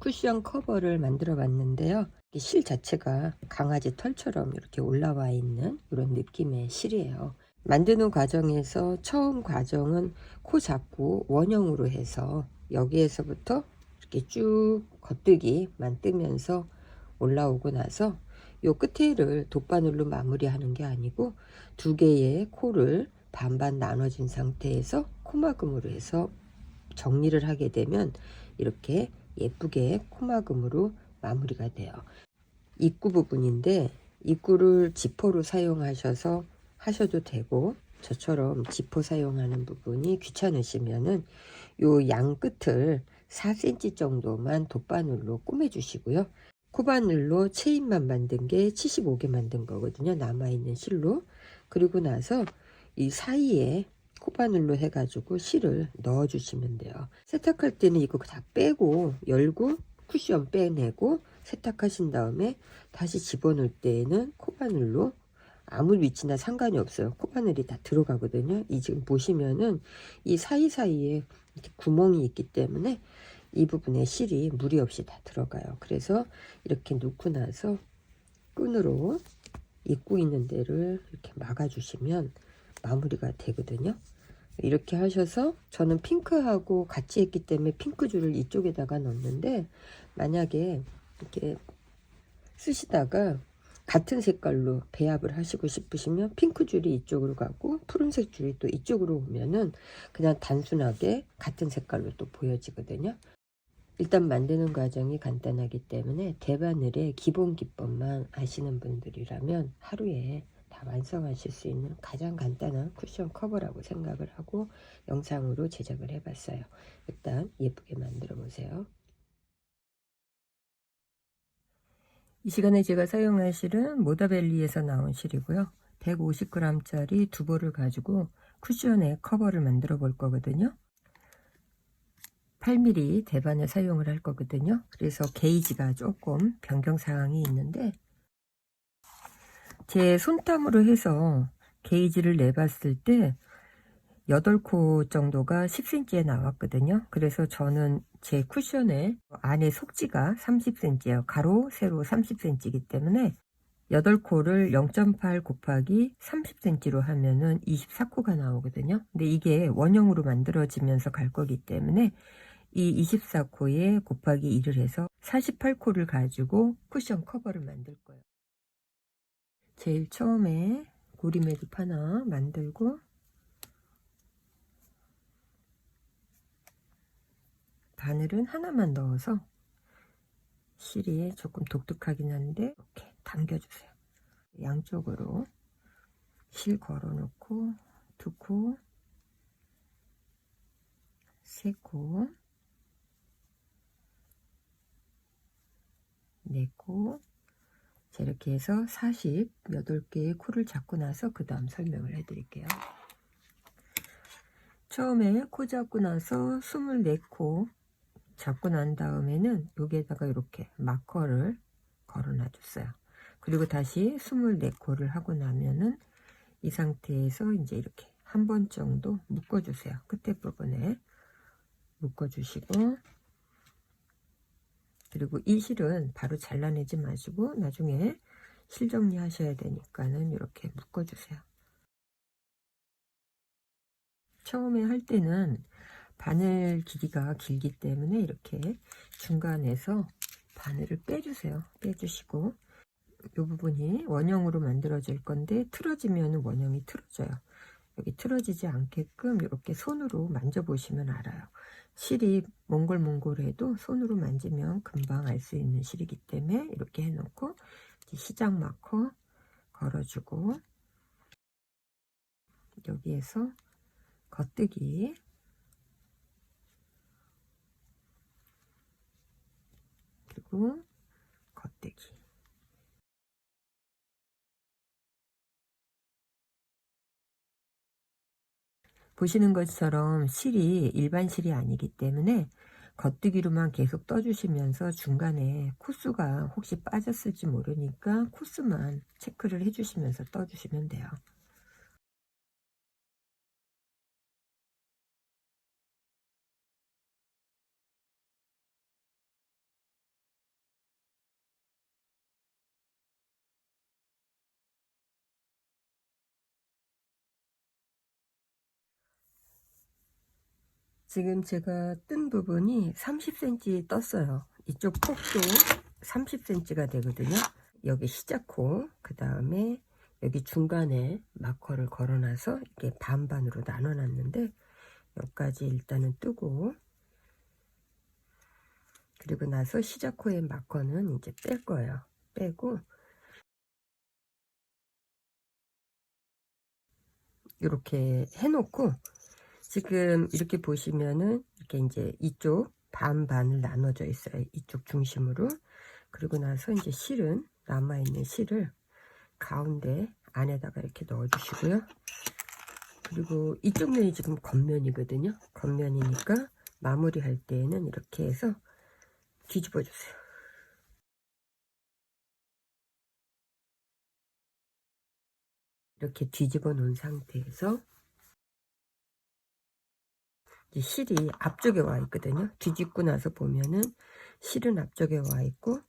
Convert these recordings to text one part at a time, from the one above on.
쿠션 커버를 만들어 봤는데요. 실 자체가 강아지 털처럼 이렇게 올라와 있는 이런 느낌의 실이에요. 만드는 과정에서 처음 과정은 코 잡고 원형으로 해서 여기에서부터 이렇게 쭉 겉뜨기만 뜨면서 올라오고 나서 요 끝에를 돗바늘로 마무리하는 게 아니고 두 개의 코를 반반 나눠진 상태에서 코막음으로 해서 정리를 하게 되면 이렇게 예쁘게 코막음으로 마무리가 돼요. 입구 부분인데 입구를 지퍼로 사용하셔서 하셔도 되고, 저처럼 지퍼 사용하는 부분이 귀찮으시면은 요 양 끝을 4cm 정도만 돗바늘로 꾸며 주시고요. 코바늘로 체인만 만든 게 75개 만든 거거든요, 남아있는 실로. 그리고 나서 이 사이에 코바늘로 해가지고 실을 넣어 주시면 돼요. 세탁할 때는 이거 다 빼고 열고 쿠션 빼내고 세탁하신 다음에 다시 집어넣을 때에는 코바늘로 아무 위치나 상관이 없어요. 코바늘이 다 들어가거든요. 이 지금 보시면은 이 사이사이에 이렇게 구멍이 있기 때문에 이 부분에 실이 무리 없이 다 들어가요. 그래서 이렇게 놓고 나서 끈으로 입고 있는 데를 이렇게 막아 주시면 마무리가 되거든요. 이렇게 하셔서 저는 핑크하고 같이 했기 때문에 핑크 줄을 이쪽에다가 넣는데, 만약에 이렇게 쓰시다가 같은 색깔로 배합을 하시고 싶으시면 핑크 줄이 이쪽으로 가고 푸른색 줄이 또 이쪽으로 오면은 그냥 단순하게 같은 색깔로 또 보여지거든요. 일단 만드는 과정이 간단하기 때문에 대바늘의 기본 기법만 아시는 분들이라면 하루에 다 완성하실 수 있는 가장 간단한 쿠션 커버라고 생각을 하고 영상으로 제작을 해봤어요. 일단 예쁘게 만들어 보세요. 이 시간에 제가 사용할 실은 모다벨리에서 나온 실이고요. 150g짜리 두 볼을 가지고 쿠션의 커버를 만들어 볼 거거든요. 8mm 대반을 사용을 할 거거든요. 그래서 게이지가 조금 변경사항이 있는데, 제 손땀으로 해서 게이지를 내봤을 때 8코 정도가 10cm에 나왔거든요. 그래서 저는 제 쿠션의 안에 속지가 30cm예요. 가로 세로 30cm이기 때문에 8코를 0.8 곱하기 30cm로 하면은 24코가 나오거든요. 근데 이게 원형으로 만들어지면서 갈 거기 때문에 이 24코에 곱하기 1을 해서 48코를 가지고 쿠션 커버를 만들 거예요. 제일 처음에 고리매듭 하나 만들고 바늘은 하나만 넣어서 실이 조금 독특하긴 한데 이렇게 당겨주세요. 양쪽으로 실 걸어 놓고 2코, 3코, 4코, 자, 이렇게 해서 48개의 코를 잡고 나서 그 다음 설명을 해 드릴게요. 처음에 코 잡고 나서 24코 잡고 난 다음에는 여기에다가 이렇게 마커를 걸어 놔줬어요. 그리고 다시 24코를 하고 나면은 이 상태에서 이제 이렇게 한 번 정도 묶어 주세요. 끝에 부분에 묶어 주시고, 그리고 이 실은 바로 잘라내지 마시고 나중에 실 정리 하셔야 되니까는 이렇게 묶어 주세요. 처음에 할 때는 바늘 길이가 길기 때문에 이렇게 중간에서 바늘을 빼주세요. 빼주시고, 이 부분이 원형으로 만들어질 건데 틀어지면 원형이 틀어져요. 여기 틀어지지 않게끔 이렇게 손으로 만져보시면 알아요. 실이 몽골몽골해도 손으로 만지면 금방 알 수 있는 실이기 때문에 이렇게 해놓고 시작 마커 걸어주고, 여기에서 겉뜨기, 그리고 겉뜨기. 보시는 것처럼 실이 일반 실이 아니기 때문에 겉뜨기로만 계속 떠주시면서 중간에 코수가 혹시 빠졌을지 모르니까 코수만 체크를 해주시면서 떠주시면 돼요. 지금 제가 뜬 부분이 30cm 떴어요. 이쪽 폭도 30cm가 되거든요. 여기 시작코, 그 다음에 여기 중간에 마커를 걸어놔서 이렇게 반반으로 나눠 놨는데 여기까지 일단은 뜨고, 그리고 나서 시작코의 마커는 이제 뺄 거예요. 빼고 이렇게 해놓고, 지금 이렇게 보시면은 이렇게 이제 이쪽 반반을 나눠져 있어요. 이쪽 중심으로. 그리고 나서 이제 실은, 남아있는 실을 가운데 안에다가 이렇게 넣어 주시고요. 그리고 이쪽 면이 지금 겉면이거든요. 겉면이니까 마무리할 때에는 이렇게 해서 뒤집어 주세요. 이렇게 뒤집어 놓은 상태에서 이제 실이 앞쪽에 와 있거든요. 뒤집고 나서 보면은 실은 앞쪽에 와 있고,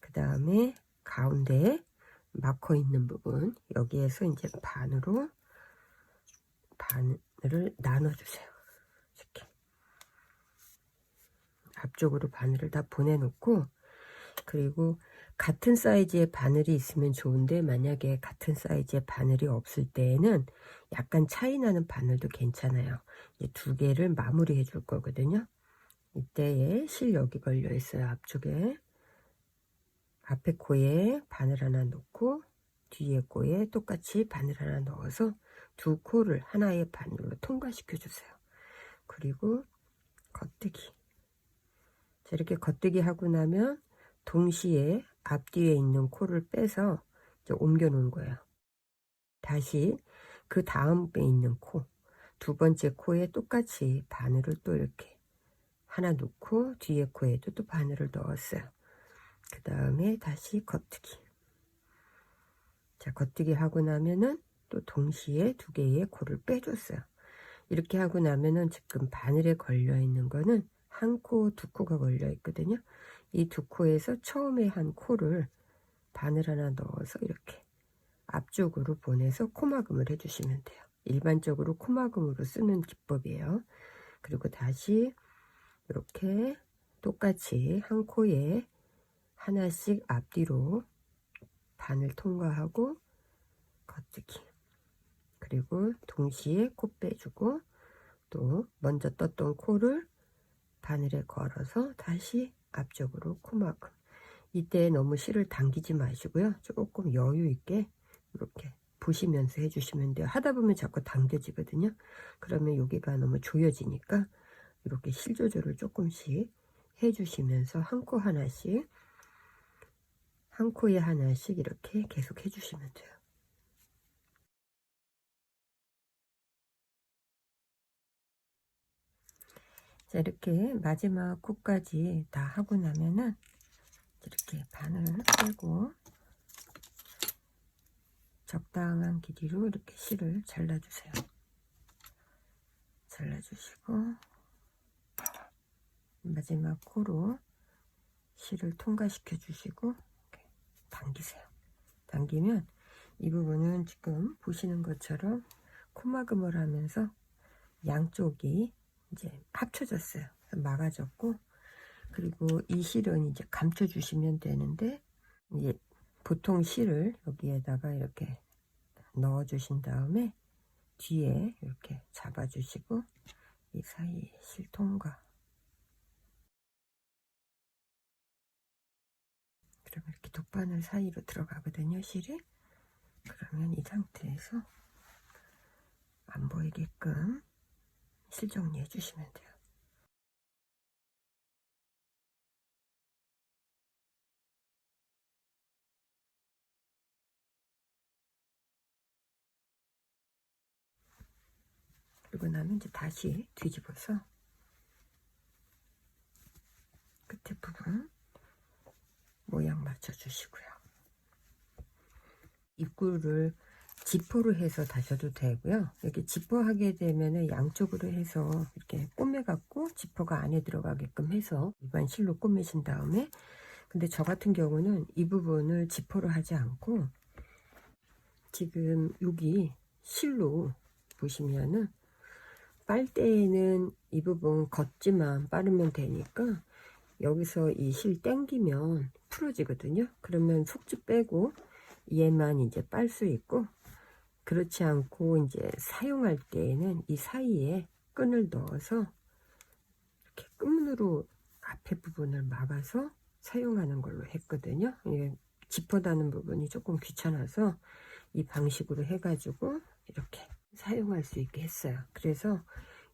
그 다음에 가운데에 마커 있는 부분, 여기에서 이제 반으로 바늘을 나눠 주세요. 이렇게 앞쪽으로 바늘을 다 보내놓고, 그리고 같은 사이즈의 바늘이 있으면 좋은데 만약에 같은 사이즈의 바늘이 없을 때에는 약간 차이 나는 바늘도 괜찮아요. 이 두 개를 마무리해 줄 거거든요. 이때에 실 여기 걸려 있어요. 앞쪽에. 앞에 코에 바늘 하나 넣고 뒤에 코에 똑같이 바늘 하나 넣어서 두 코를 하나의 바늘로 통과시켜 주세요. 그리고 겉뜨기. 자, 이렇게 겉뜨기 하고 나면 동시에 앞뒤에 있는 코를 빼서 이제 옮겨 놓은 거예요. 다시 그 다음에 있는 코, 두 번째 코에 똑같이 바늘을 또 이렇게 하나 놓고 뒤에 코에도 또 바늘을 넣었어요. 그 다음에 다시 겉뜨기. 자, 겉뜨기 하고 나면은 또 동시에 두 개의 코를 빼줬어요. 이렇게 하고 나면은 지금 바늘에 걸려 있는 거는 한 코, 두 코가 걸려 있거든요. 이 두 코에서 처음에 한 코를 바늘 하나 넣어서 이렇게 앞쪽으로 보내서 코막음을 해주시면 돼요. 일반적으로 코막음으로 쓰는 기법이에요. 그리고 다시 이렇게 똑같이 한 코에 하나씩 앞뒤로 바늘 통과하고 겉뜨기. 그리고 동시에 코 빼주고 또 먼저 떴던 코를 바늘에 걸어서 다시 앞쪽으로 코막음. 이때 너무 실을 당기지 마시고요. 조금 여유 있게 이렇게 보시면서 해주시면 돼요. 하다 보면 자꾸 당겨지거든요. 그러면 여기가 너무 조여지니까 이렇게 실 조절을 조금씩 해주시면서 한 코 하나씩, 한 코에 하나씩 이렇게 계속 해주시면 돼요. 자, 이렇게 마지막 코까지 다 하고 나면은 이렇게 바늘 빼고 적당한 길이로 이렇게 실을 잘라주세요. 잘라주시고 마지막 코로 실을 통과시켜 주시고 이렇게 당기세요. 당기면 이 부분은 지금 보시는 것처럼 코막음을 하면서 양쪽이 이제 합쳐졌어요. 막아졌고, 그리고 이 실은 이제 감춰 주시면 되는데, 이제 보통 실을 여기에다가 이렇게 넣어 주신 다음에 뒤에 이렇게 잡아 주시고 이 사이 실 통과. 그러면 이렇게 돗바늘 사이로 들어가거든요, 실이. 그러면 이 상태에서 안 보이게끔 실 정리해 주시면 돼요. 그리고 나면 이제 다시 뒤집어서 끝에 부분 모양 맞춰 주시고요. 입구를 지퍼로 해서 다셔도 되고요. 이렇게 지퍼 하게 되면은 양쪽으로 해서 이렇게 꼬매 갖고 지퍼가 안에 들어가게끔 해서 일반 실로 꼬매신 다음에, 근데 저 같은 경우는 이 부분을 지퍼로 하지 않고 지금 여기 실로 보시면은 빨대에는 이 부분 걷지만 빠르면 되니까 여기서 이 실 당기면 풀어지거든요. 그러면 속지 빼고 얘만 이제 빨 수 있고, 그렇지 않고 이제 사용할 때에는 이 사이에 끈을 넣어서 이렇게 끈으로 앞에 부분을 막아서 사용하는 걸로 했거든요. 예, 지퍼다는 부분이 조금 귀찮아서 이 방식으로 해가지고 이렇게 사용할 수 있게 했어요. 그래서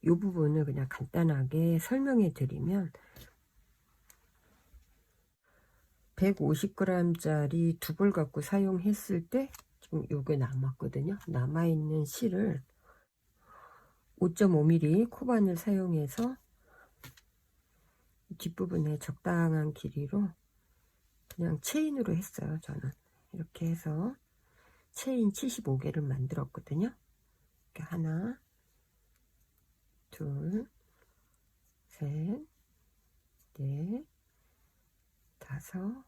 이 부분을 그냥 간단하게 설명해 드리면, 150g 짜리 두 벌 갖고 사용했을 때 지금 요게 남았거든요. 남아있는 실을 5.5mm 코바늘 사용해서 뒷부분에 적당한 길이로 그냥 체인으로 했어요. 저는 이렇게 해서 체인 75개를 만들었거든요. 이렇게 하나, 둘, 셋, 넷, 다섯,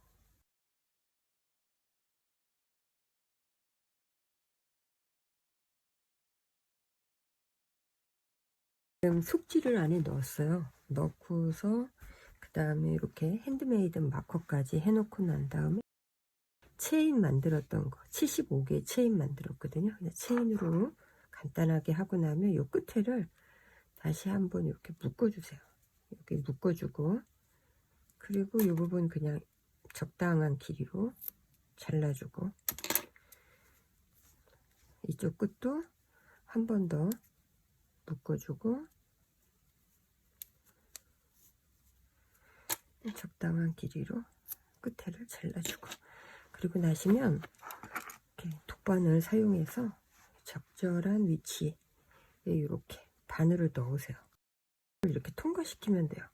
지금 속지를 안에 넣었어요. 넣고서 그 다음에 이렇게 핸드메이드 마커까지 해놓고 난 다음에 체인 만들었던 거 75개 체인 만들었거든요. 그냥 체인으로 간단하게 하고 나면 요 끝에를 다시 한번 이렇게 묶어주세요. 이렇게 묶어주고, 그리고 이 부분 그냥 적당한 길이로 잘라주고, 이쪽 끝도 한 번 더 묶어주고, 적당한 길이로 끝에를 잘라주고, 그리고 나시면 이렇게 독바늘 사용해서 적절한 위치에 이렇게 바늘을 넣으세요. 이렇게 통과시키면 돼요.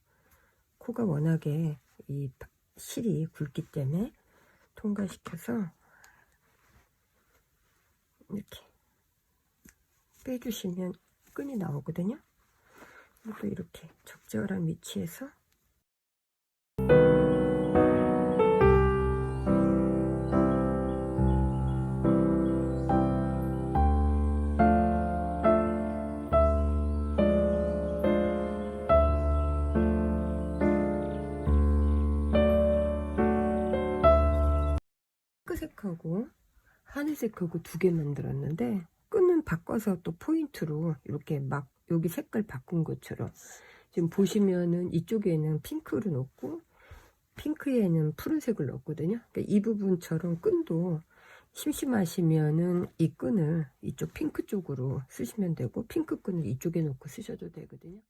코가 워낙에 이 실이 굵기 때문에 통과시켜서 이렇게 빼주시면 끈이 나오거든요. 또 이렇게 적절한 위치에서 핑크색하고 하늘색하고 두 개 만들었는데, 끈은 바꿔서 또 포인트로 이렇게 막 여기 색깔 바꾼 것처럼 지금 보시면은 이쪽에는 핑크를 넣고 핑크에는 푸른색을 넣었거든요. 그러니까 이 부분처럼 끈도 심심하시면은 이 끈을 이쪽 핑크 쪽으로 쓰시면 되고, 핑크 끈을 이쪽에 놓고 쓰셔도 되거든요.